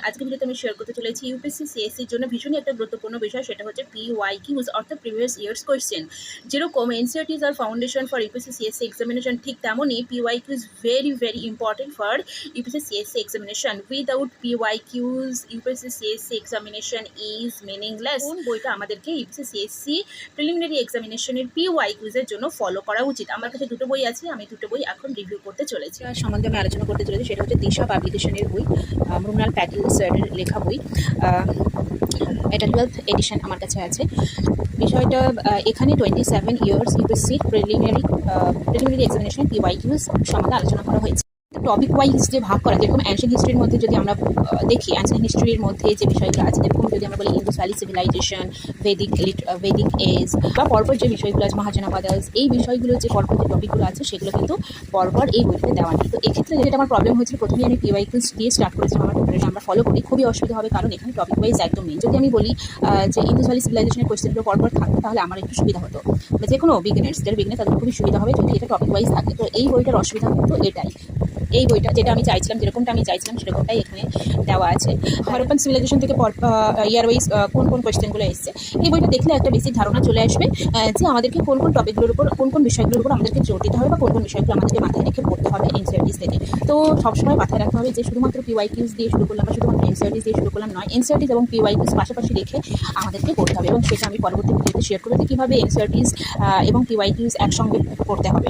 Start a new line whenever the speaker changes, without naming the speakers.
আজকে ভিডিওতে আমি শেয়ার করতে চলেছি ইউপিএসসি সিএসসির জন্য ভীষণই একটা গুরুত্বপূর্ণ বিষয়, সেটা হচ্ছে পিওয়াইকিউজ অর্থাৎ প্রিভিয়াস ইয়ার্স কোয়েশ্চেন। যেরকম এনসিইআরটি আর foundation for UPSC CSC examination, ঠিক তেমনই PYQs very important for UPSC CSC examination. Without PYQs UPSC CSC examination is meaningless. কোন বইটা আমাদেরকে ইউপিএসসি সিএসসি প্রিলিমিনারি এক্সামিনেশনের পিওয়াইকিউজের জন্য ফলো করা উচিত? আমার কাছে দুটো বই আছে, আমি দুটো বই এখন রিভিউ করতে চলেছি। আর সম্বন্ধে আমি আলোচনা করতে চলেছি, সেটা হচ্ছে দিশা পাবলিকেশনের বই, মৃণাল প্যাটেল স্যারের লেখা বই। এটা 12th এডিশন আমার কাছে আছে। বিষয়টা এখানে 27 ইয়ার্স ইউপিএসসি প্রিলিমিনারি এক্সামিনেশন পিওয়াইকিউজ সম্বন্ধে আলোচনা করা হয়েছে। টপিক ওয়াইজ যে ভাগ করা, যেরকম অ্যানশিয়েন্ট হিস্ট্রির মধ্যে যদি আমরা দেখি, অ্যানশিয়েন্ট হিস্ট্রির মধ্যে যে বিষয়গুলো আছে, যেরকম যদি আমরা বলি Indus valley civilisation, Vedic age, বা পরপর যে বিষয়গুলো আছে মহাজনপদাস, এই বিষয়গুলো যে পরপর যে টপিকগুলো আছে সেগুলো কিন্তু পরপর এই বইতে দেওয়া নেই। তো এক্ষেত্রে যেটা আমার প্রবলেম হয়েছিল, প্রথমে আমি পিওয়াইকিউজ দিয়ে স্টার্ট করেছিলাম, আমার প্রিপারেশন আমরা ফলো করি, খুবই অসুবিধা হবে, কারণ এখানে টপিক ওয়াইজ একদম নেই। যদি আমি বলি যে ইন্দুস ভ্যালি সিভিলাইজেশনের কোয়েশ্চেনগুলো পরপর থাকতো, তাহলে আমার একটু সুবিধা হতো, যে কোনো বিগিনার্স তাদের খুবই সুবিধা হবে যদি এটা টপিক ওয়াইজ থাকে। তো এই বইটার অসুবিধা কিন্তু এটাই, এই বইটা যেটা আমি চাইছিলাম, যেরকমটা আমি চাইছিলাম সেরকমটাই এখানে দেওয়া আছে। হরপ্পান সিভিলাইজেশন থেকে ইয়ার ওয়াইজ কোন কোয়েশ্চেনগুলো এসছে, এই বইটা দেখলে একটা বেসিক ধারণা চলে আসবে যে আমাদেরকে কোন টপিকগুলোর উপর, কোন বিষয়গুলোর উপর আমাদেরকে জোর দিতে হবে, বা কোন বিষয়গুলো আমাদেরকে মাথায় রেখে পড়তে হবে এনসিইআরটিস থেকে। তো সবসময় মাথায় রাখতে হবে যে শুধুমাত্র পিওয়াইকিউজ দিয়ে শুরু করলাম, বা শুধুমাত্র এনসিইআরটিস দিয়ে শুরু করলাম নয়, এনসিইআরটিস এবং পিওয়াইকিউজ পাশাপাশি রেখে আমাদেরকে পড়তে হবে, এবং সেটা আমি পরবর্তী ভিডিওতে শেয়ার করতে কীভাবে এনসিইআরটিস এবং পিওয়াইকিউজ একসঙ্গে পড়তে হবে।